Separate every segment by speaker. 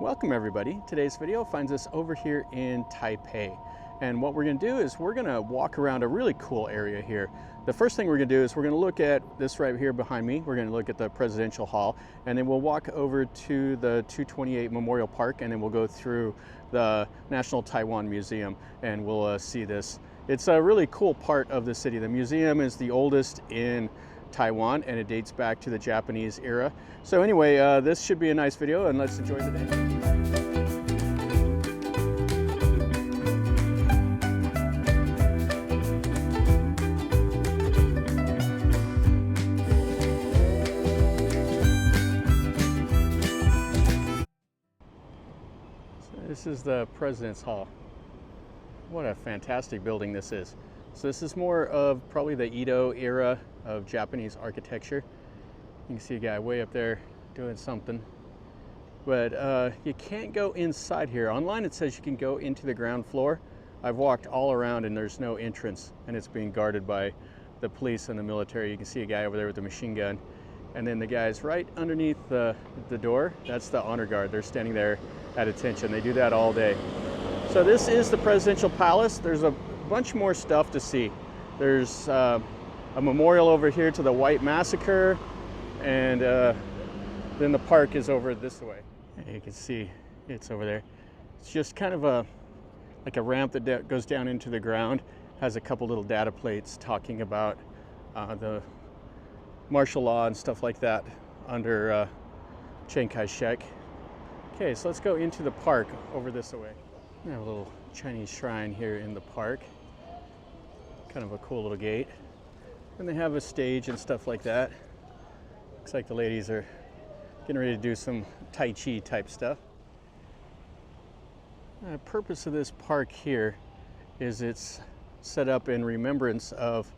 Speaker 1: Welcome everybody. Today's video finds us over here in Taipei. And what we're going to do is we're going to walk around a really cool area here. The first thing we're going to do is we're going to look at this right here behind me. We're going to look at the Presidential Hall, and then we'll walk over to the 228 Memorial Park, and then we'll go through the National Taiwan Museum, and we'll see this. It's a really cool part of the city. The museum is the oldest in Taiwan, and it dates back to the Japanese era. So anyway, this should be a nice video, and let's enjoy the day. This is the President's Hall. What a fantastic building this is. So this is more of probably the Edo era of Japanese architecture. You can see a guy way up there doing something. But you can't go inside here. Online it says you can go into the ground floor. I've walked all around and there's no entrance, and it's being guarded by the police and the military. You can see a guy over there with a machine gun. And then the guys right underneath the door, that's the honor guard. They're standing there at attention. They do that all day. So this is the Presidential Palace. There's a bunch more stuff to see. There's a memorial over here to the White Massacre, and then the park is over this way. And you can see it's over there. It's just kind of like a ramp that goes down into the ground. Has a couple little data plates talking about the martial law and stuff like that under Chiang Kai-shek. Okay, so let's go into the park over this way. We have a little Chinese shrine here in the park. Kind of a cool little gate. And they have a stage and stuff like that. Looks like the ladies are getting ready to do some Tai Chi type stuff. The purpose of this park here is it's set up in remembrance of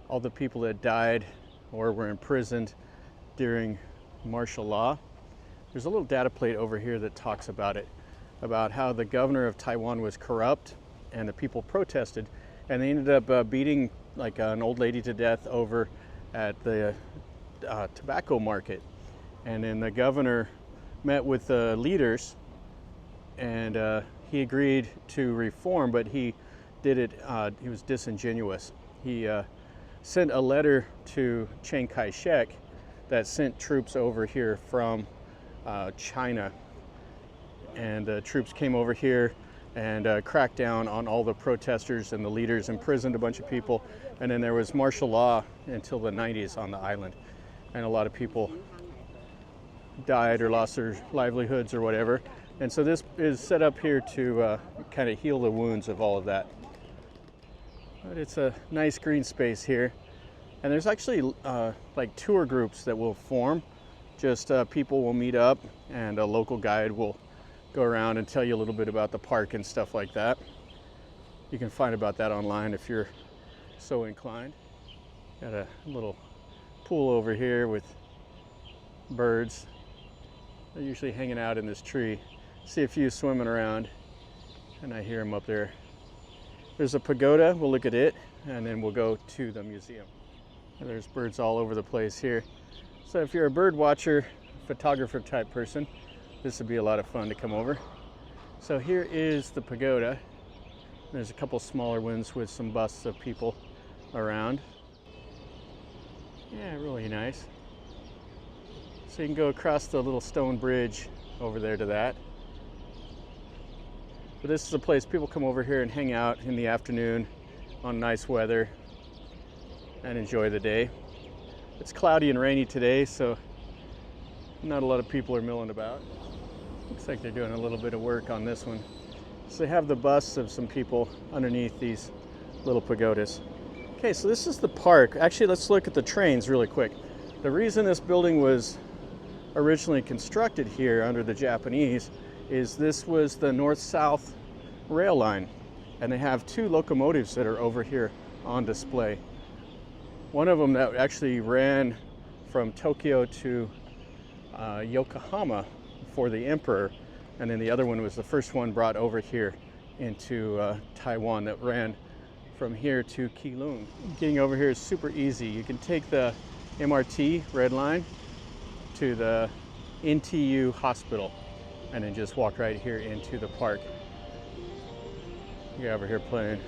Speaker 1: all the people that died or were imprisoned during martial law. There's a little data plate over here that talks about it, about how the governor of Taiwan was corrupt and the people protested, and they ended up beating like an old lady to death over at the tobacco market. And then the governor met with the leaders, and he agreed to reform, but he did it, he was disingenuous. He sent a letter to Chiang Kai-shek that sent troops over here from China, and the troops came over here and cracked down on all the protesters and the leaders, imprisoned a bunch of people, and then there was martial law until the 90s on the island, and a lot of people died or lost their livelihoods or whatever. And so this is set up here to kind of heal the wounds of all of that. But it's a nice green space here, and there's actually like tour groups that will form. Just people will meet up, and a local guide will go around and tell you a little bit about the park and stuff like that. You can find about that online if you're so inclined. Got a little pool over here with birds. They're usually hanging out in this tree. See a few swimming around, and I hear them up there. There's a pagoda. We'll look at it, and then we'll go to the museum. And there's birds all over the place here. So if you're a bird watcher, photographer type person, this would be a lot of fun to come over. So here is the pagoda. There's a couple smaller ones with some busts of people around. Yeah, really nice. So you can go across the little stone bridge over there to that. But this is a place people come over here and hang out in the afternoon on nice weather and enjoy the day. It's cloudy and rainy today, so not a lot of people are milling about. Looks like they're doing a little bit of work on this one. So they have the busts of some people underneath these little pagodas. Okay, so this is the park. Actually, let's look at the trains really quick. The reason this building was originally constructed here under the Japanese is this was the north-south rail line, and they have two locomotives that are over here on display. One of them that actually ran from Tokyo to Yokohama for the emperor, and then the other one was the first one brought over here into Taiwan that ran from here to Keelung. Getting over here is super easy. You can take the MRT red line to the NTU hospital, and then just walk right here into the park. You're over here playing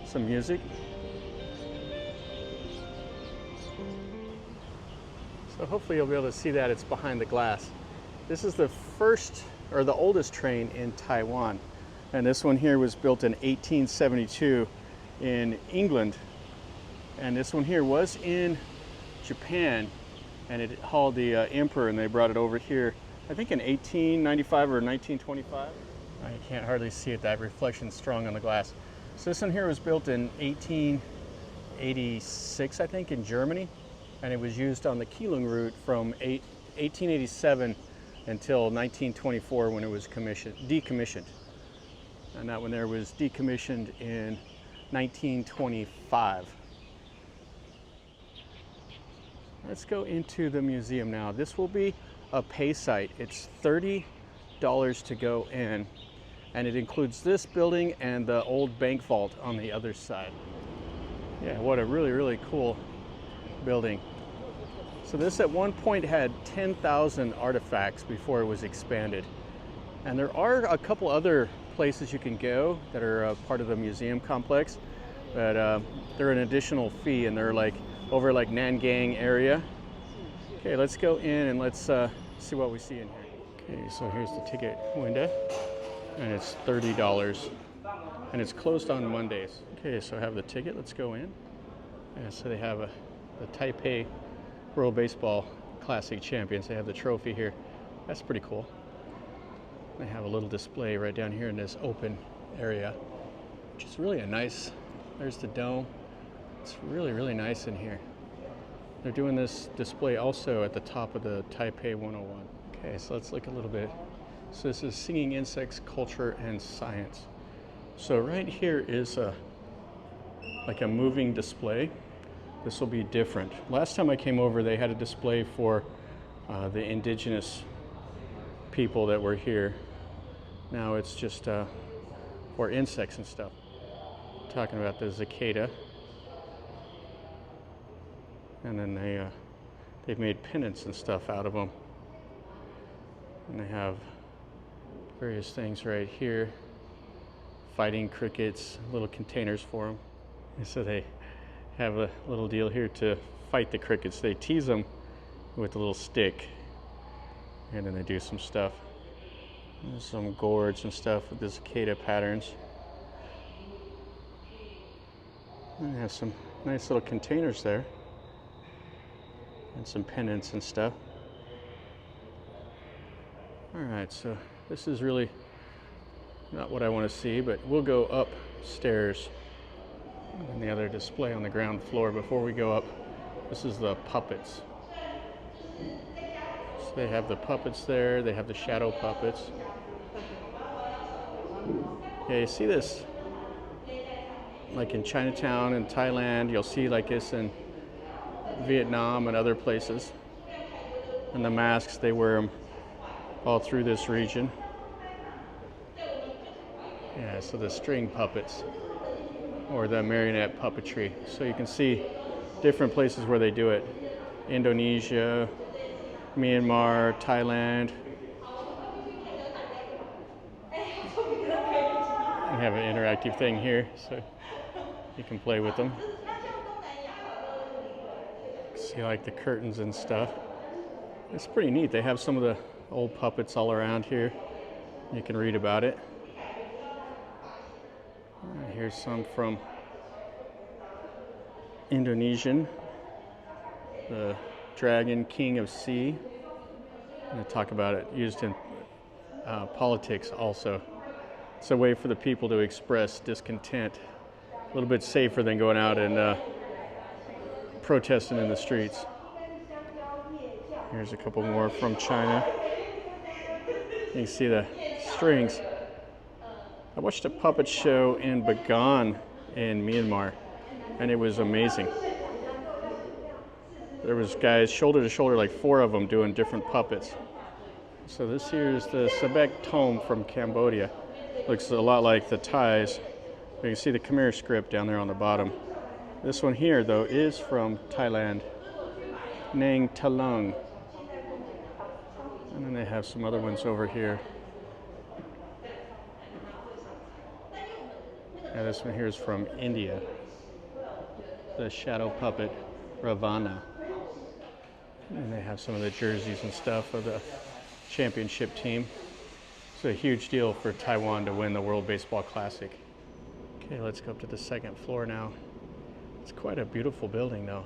Speaker 1: some music. So hopefully you'll be able to see that it's behind the glass. This is the first or the oldest train in Taiwan. And this one here was built in 1872 in England. And this one here was in Japan, and it hauled the emperor, and they brought it over here, I think in 1895 or 1925. I can't hardly see it, that reflection's strong on the glass. So this one here was built in 1886, I think, in Germany. And it was used on the Keelung route from 1887 until 1924 when it was decommissioned. And that one there was decommissioned in 1925. Let's go into the museum now. This will be a pay site. It's $30 to go in, and it includes this building and the old bank vault on the other side. Yeah, what a really, really cool building. So this at one point had 10,000 artifacts before it was expanded. And there are a couple other places you can go that are part of the museum complex, but they're an additional fee, and they're like over like Nangang area. Okay, let's go in and let's see what we see in here. Okay, so here's the ticket window, and it's $30, and it's closed on Mondays. Okay, so I have the ticket. Let's go in. And so they have the Taipei World Baseball Classic Champions. They have the trophy here. That's pretty cool. They have a little display right down here in this open area, which is really a nice, there's the dome. It's really, really nice in here. They're doing this display also at the top of the Taipei 101. Okay, so let's look a little bit. So this is Singing Insects, Culture, and Science. So right here is like a moving display. This will be different. Last time I came over, they had a display for the indigenous people that were here. Now it's just for insects and stuff. Talking about the cicada. And then they've made pennants and stuff out of them. And they have various things right here. Fighting crickets, little containers for them. And so they have a little deal here to fight the crickets. They tease them with a little stick, and then they do some stuff. There's some gourds and stuff with the cicada patterns. And they have some nice little containers there, and some pennants and stuff. All right, so this is really not what I want to see, but we'll go upstairs. And the other display on the ground floor before we go up. This is the puppets. So they have the puppets there. They have the shadow puppets. Yeah, you see this like in Chinatown and Thailand. You'll see like this in Vietnam and other places. And the masks, they wear them all through this region. Yeah, so the string puppets, or the marionette puppetry. So you can see different places where they do it. Indonesia, Myanmar, Thailand. I have an interactive thing here, so you can play with them. See like the curtains and stuff. It's pretty neat. They have some of the old puppets all around here. You can read about it. Here's some from Indonesian, the Dragon King of Sea. I'm going to talk about it, used in politics also. It's a way for the people to express discontent. A little bit safer than going out and protesting in the streets. Here's a couple more from China. You can see the strings. I watched a puppet show in Bagan in Myanmar, and it was amazing. There was guys shoulder to shoulder, like 4 of them, doing different puppets. So this here is the Sebek Tom from Cambodia. Looks a lot like the Thais. You can see the Khmer script down there on the bottom. This one here, though, is from Thailand. Nang Talung. And then they have some other ones over here. And this one here is from India. The shadow puppet Ravana. And they have some of the jerseys and stuff of the championship team. It's a huge deal for Taiwan to win the World Baseball Classic. Okay, let's go up to the second floor now. It's quite a beautiful building though.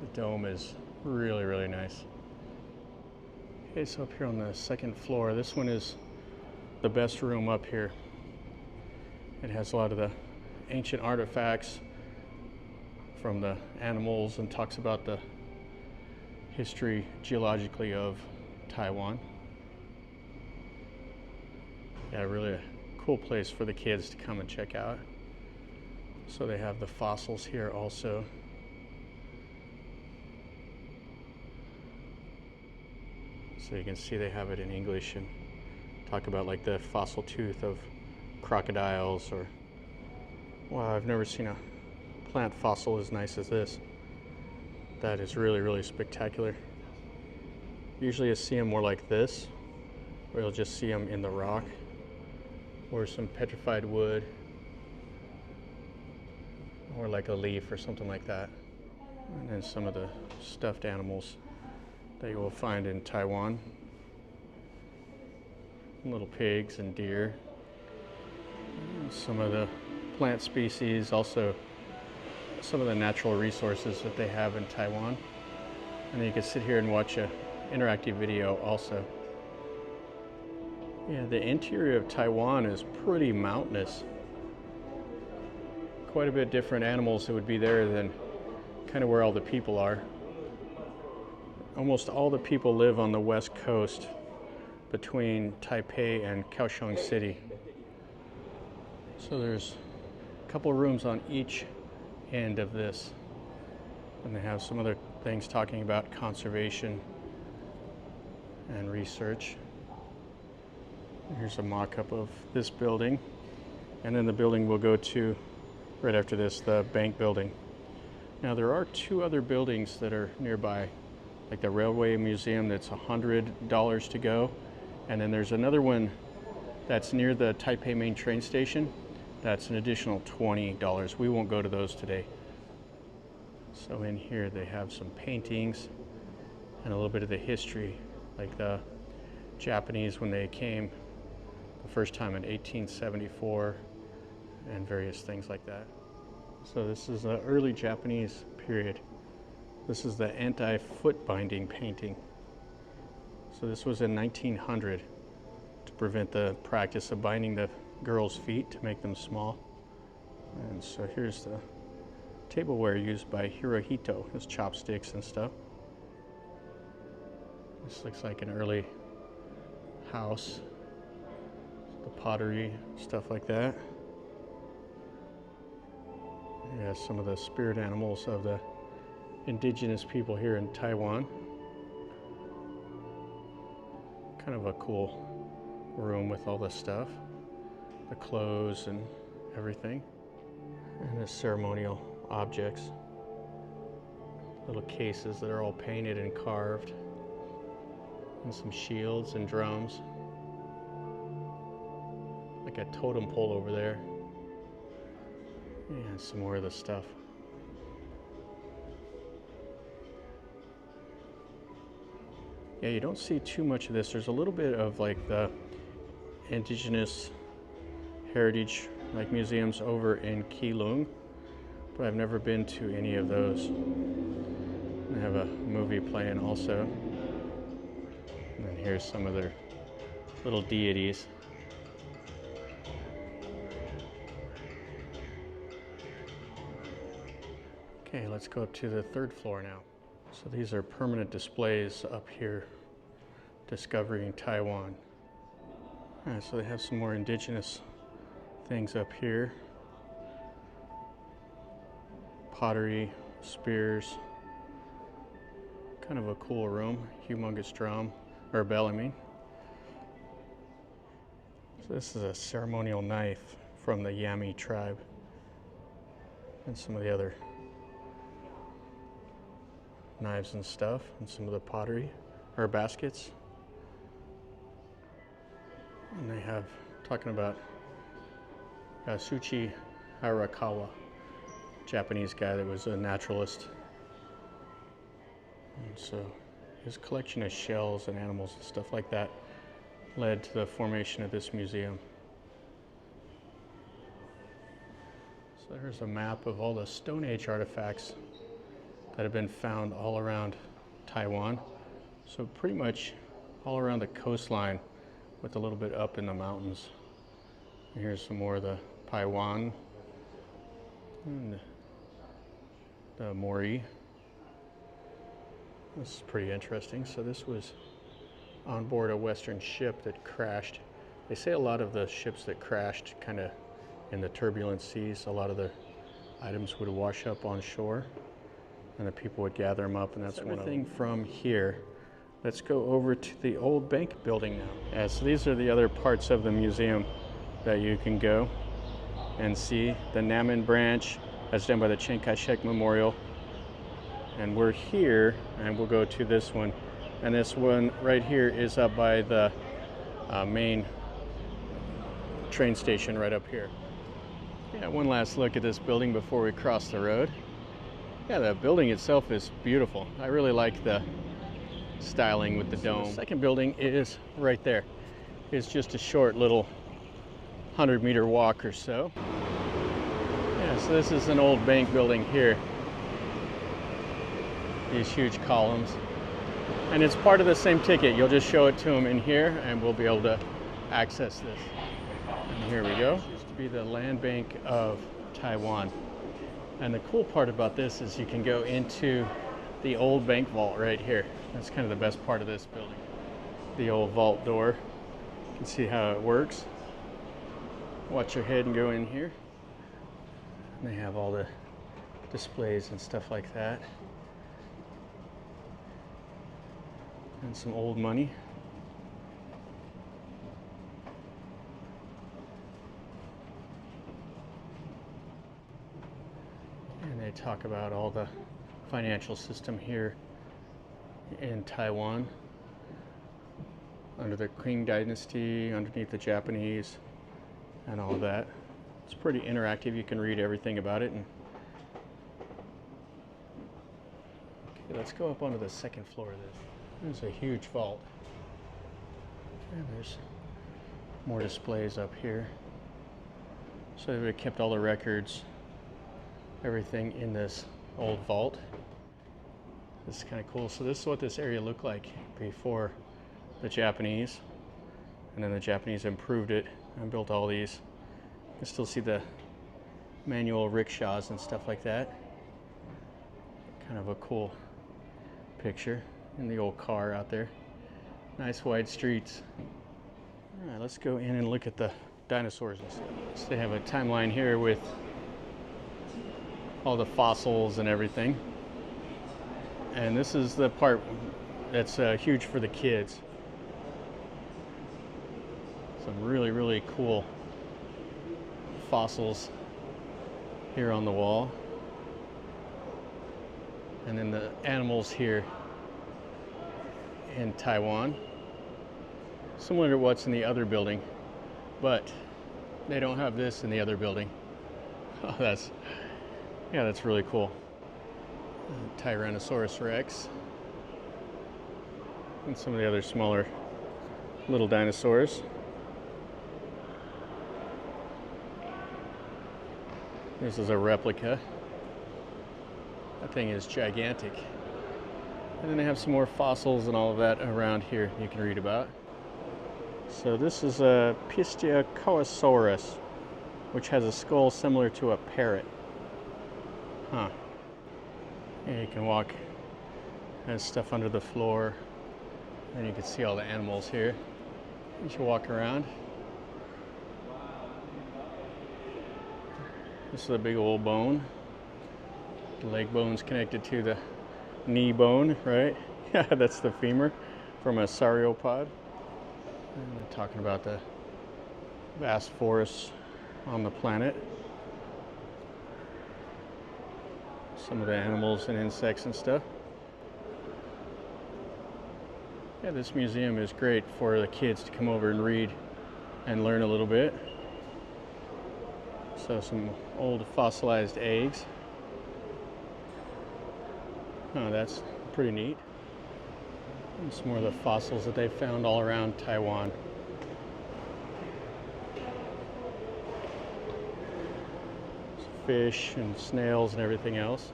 Speaker 1: The dome is really, really nice. Okay, so up here on the second floor, this one is the best room up here. It has a lot of the ancient artifacts from the animals and talks about the history geologically of Taiwan. Yeah, really a cool place for the kids to come and check out. So they have the fossils here also. So you can see they have it in English and talk about like the fossil tooth of crocodiles, or wow, I've never seen a plant fossil as nice as this. That is really, really spectacular. Usually I see them more like this, or you'll just see them in the rock, or some petrified wood, or like a leaf or something like that. And then some of the stuffed animals that you will find in Taiwan. Little pigs and deer. And some of the plant species, also some of the natural resources that they have in Taiwan. And then you can sit here and watch an interactive video also. Yeah, the interior of Taiwan is pretty mountainous. Quite a bit different animals that would be there than kind of where all the people are. Almost all the people live on the west coast between Taipei and Kaohsiung City. So there's a couple rooms on each end of this. And they have some other things talking about conservation and research. Here's a mock-up of this building. And then the building we'll go to right after this, the bank building. Now there are two other buildings that are nearby, like the Railway Museum that's $100 to go. And then there's another one that's near the Taipei main train station. That's an additional $20. We won't go to those today. So in here they have some paintings and a little bit of the history, like the Japanese when they came the first time in 1874 and various things like that. So this is the early Japanese period. This is the anti-foot binding painting. So this was in 1900 to prevent the practice of binding the girls' feet to make them small. And so here's the tableware used by Hirohito, his chopsticks and stuff. This looks like an early house. The pottery, stuff like that. Yeah, some of the spirit animals of the indigenous people here in Taiwan. Kind of a cool room with all this stuff, the clothes and everything, and the ceremonial objects, little cases that are all painted and carved, and some shields and drums, like a totem pole over there, and some more of the stuff. Yeah, you don't see too much of this. There's a little bit of like the indigenous heritage like museums over in Keelung, but I've never been to any of those. They have a movie playing also. And then here's some of their little deities. Okay, let's go up to the third floor now. So these are permanent displays up here, discovering Taiwan. All right, so they have some more indigenous things up here. Pottery, spears. Kind of a cool room, humongous drum, or bell I mean. So this is a ceremonial knife from the Yami tribe. And some of the other knives and stuff, and some of the pottery, or baskets. And they have, talking about Yasushi Arakawa, Japanese guy that was a naturalist. And so his collection of shells and animals and stuff like that led to the formation of this museum. So there's a map of all the Stone Age artifacts that have been found all around Taiwan. So pretty much all around the coastline with a little bit up in the mountains. And here's some more of the Taiwan and the Mori. This is pretty interesting. So this was on board a Western ship that crashed. They say a lot of the ships that crashed kind of in the turbulent seas, a lot of the items would wash up on shore and the people would gather them up, and that's one thing from here. Let's go over to the old bank building now. Yeah, so these are the other parts of the museum that you can go and see. The Namen branch, that's done by the Chiang Kai-shek Memorial. And we're here, and we'll go to this one. And this one right here is up by the main train station right up here. Yeah, one last look at this building before we cross the road. Yeah, the building itself is beautiful. I really like the styling with the dome. The second building is right there. It's just a short little 100-meter walk or so. Yeah, so this is an old bank building here. These huge columns. And it's part of the same ticket. You'll just show it to them in here and we'll be able to access this. And here we go. This used to be the Land Bank of Taiwan. And the cool part about this is you can go into the old bank vault right here. That's kind of the best part of this building. The old vault door. You can see how it works. Watch your head and go in here. And they have all the displays and stuff like that. And some old money. And they talk about all the financial system here in Taiwan under the Qing dynasty, underneath the Japanese, and all of that. It's pretty interactive. You can read everything about it. And okay, let's go up onto the second floor of this. There's a huge vault. And there's more displays up here. So they kept all the records, everything in this old vault. This is kind of cool. So this is what this area looked like before the Japanese. And then the Japanese improved it and built all these. You can still see the manual rickshaws and stuff like that. Kind of a cool picture. In the old car out there. Nice wide streets. All right, let's go in and look at the dinosaurs and stuff. So they have a timeline here with all the fossils and everything. And this is the part that's huge for the kids. Some really, really cool fossils here on the wall. And then the animals here in Taiwan, similar to what's in the other building, but they don't have this in the other building. Oh, that's really cool. Tyrannosaurus Rex and some of the other smaller little dinosaurs. This is a replica. That thing is gigantic. And then they have some more fossils and all of that around here you can read about. So this is a Pistiacosaurus, which has a skull similar to a parrot. Huh. And you can walk, has stuff under the floor, and you can see all the animals here. You should walk around. This is a big old bone. The leg bone's connected to the knee bone, right? Yeah, that's the femur from a sauropod. And they're talking about the vast forests on the planet. Some of the animals and insects and stuff. Yeah, this museum is great for the kids to come over and read and learn a little bit. So some old fossilized eggs. Oh, that's pretty neat. And some more of the fossils that they found all around Taiwan. Fish and snails and everything else.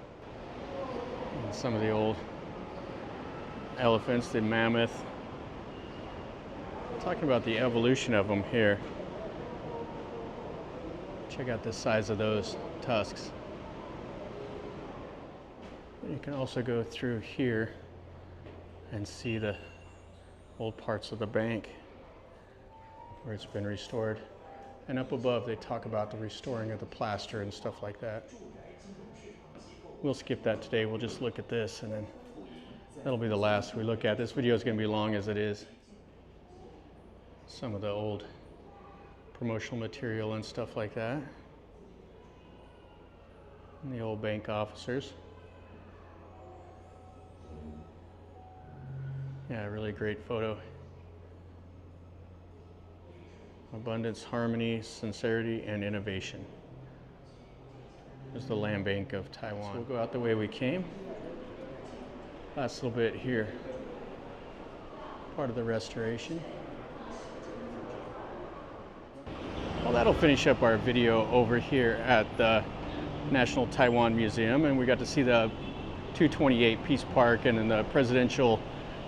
Speaker 1: And some of the old elephants, the mammoth. Talking about the evolution of them here. Check out the size of those tusks. You can also go through here and see the old parts of the bank where it's been restored. And up above they talk about the restoring of the plaster and stuff like that. We'll skip that today. We'll just look at this, and then that'll be the last we look at. This video is going to be long as it is. Some of the old promotional material and stuff like that. And the old bank officers. Yeah, really great photo. Abundance, harmony, sincerity, and innovation. There's the land bank of Taiwan. So we'll go out the way we came. Last little bit here. Part of the restoration. Well, that'll finish up our video over here at the National Taiwan Museum, and we got to see the 228 Peace Park and then the presidential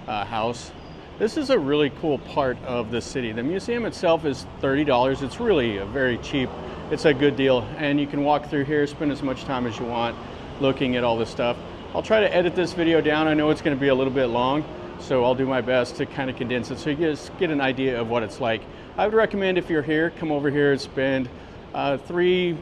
Speaker 1: house. This is a really cool part of the city. The museum itself is $30. It's really very cheap. It's a good deal, and you can walk through here, spend as much time as you want looking at all this stuff. I'll try to edit this video down. I know it's going to be a little bit long, so I'll do my best to kind of condense it so you just get an idea of what it's like. I would recommend, if you're here, come over here and spend 3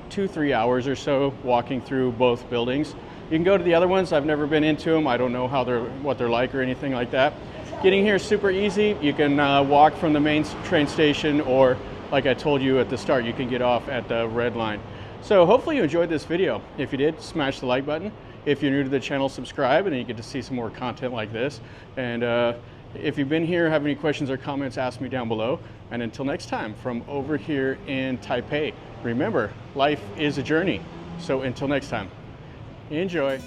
Speaker 1: hours or so walking through both buildings. You can go to the other ones. I've never been into them. I don't know what they're like or anything like that. Getting here is super easy. You can walk from the main train station, or like I told you at the start, you can get off at the red line. So hopefully you enjoyed this video. If you did, smash the like button. If you're new to the channel, subscribe, and then you get to see some more content like this. And if you've been here, have any questions or comments, ask me down below. And until next time, from over here in Taipei, remember, life is a journey. So until next time, enjoy.